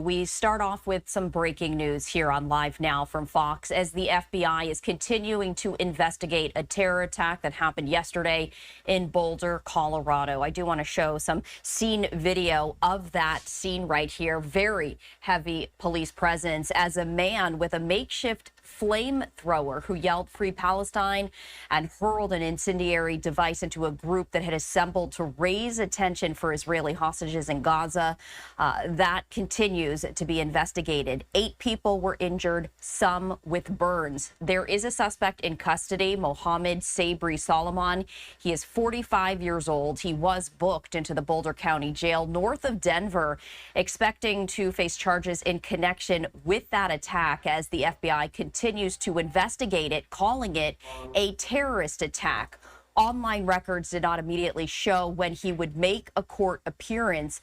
We start off with some breaking news here on Live Now from Fox as the FBI is continuing to investigate a terror attack that happened yesterday in Boulder, Colorado. I do want to show some scene video of that scene right here. Very heavy police presence as a man with a makeshift flamethrower who yelled "Free Palestine" and hurled an incendiary device into a group that had assembled to raise attention for Israeli hostages in Gaza. That continues to be investigated. 8 people were injured, some with burns. There is a suspect in custody, Mohammed Sabri Solomon. He is 45 years old. He was booked into the Boulder County Jail north of Denver, expecting to face charges in connection with that attack as the FBI continues to investigate it, calling it a terrorist attack. Online records did not immediately show when he would make a court appearance,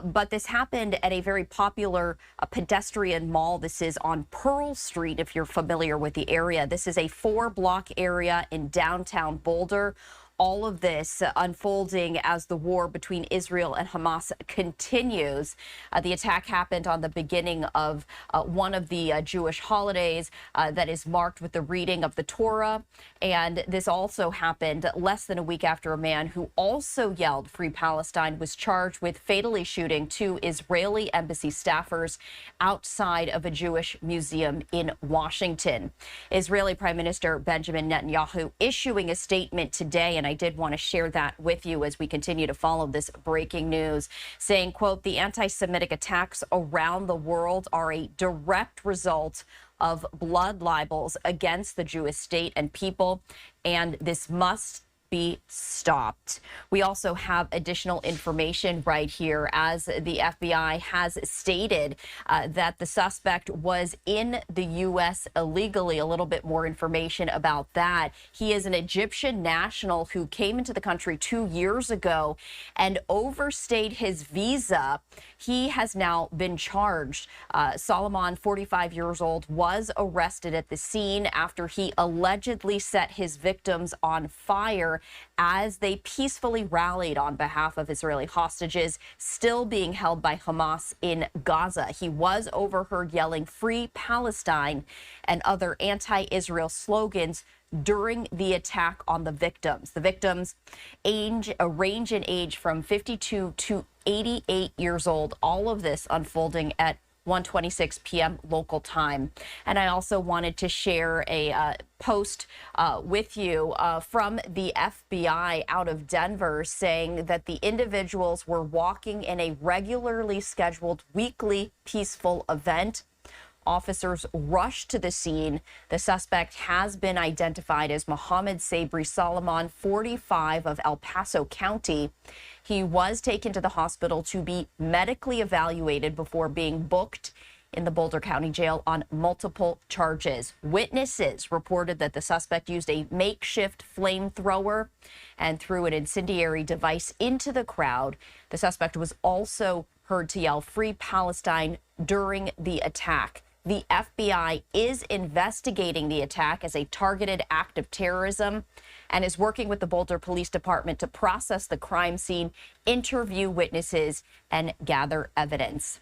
but this happened at a very popular pedestrian mall. This is on Pearl Street, if you're familiar with the area. This is a 4-block area in downtown Boulder. All of this unfolding as the war between Israel and Hamas continues. The attack happened on the beginning of one of the Jewish holidays that is marked with the reading of the Torah. And this also happened less than a week after a man who also yelled "Free Palestine" was charged with fatally shooting 2 Israeli embassy staffers outside of a Jewish museum in Washington. Israeli Prime Minister Benjamin Netanyahu issuing a statement today, and I did want to share that with you as we continue to follow this breaking news, saying, quote, "The anti-Semitic attacks around the world are a direct result of blood libels against the Jewish state and people, and this must be stopped." We also have additional information right here as the FBI has stated that the suspect was in the U.S. illegally. A little bit more information about that. He is an Egyptian national who came into the country 2 years ago and overstayed his visa. He has now been charged. Solomon, 45 years old, was arrested at the scene after he allegedly set his victims on fire as they peacefully rallied on behalf of Israeli hostages still being held by Hamas in Gaza. He was overheard yelling "Free Palestine" and other anti-Israel slogans during the attack on the victims. The victims range in age from 52 to 88 years old. All of this unfolding at 1:26 p.m. local time. And I also wanted to share a post with you from the FBI out of Denver saying that the individuals were walking in a regularly scheduled weekly peaceful event. Officers rushed to the scene. The suspect has been identified as Mohammed Sabri Solomon, 45, of El Paso County. He was taken to the hospital to be medically evaluated before being booked in the Boulder County Jail on multiple charges. Witnesses reported that the suspect used a makeshift flamethrower and threw an incendiary device into the crowd. The suspect was also heard to yell "Free Palestine" during the attack. The FBI is investigating the attack as a targeted act of terrorism and is working with the Boulder Police Department to process the crime scene, interview witnesses, and gather evidence.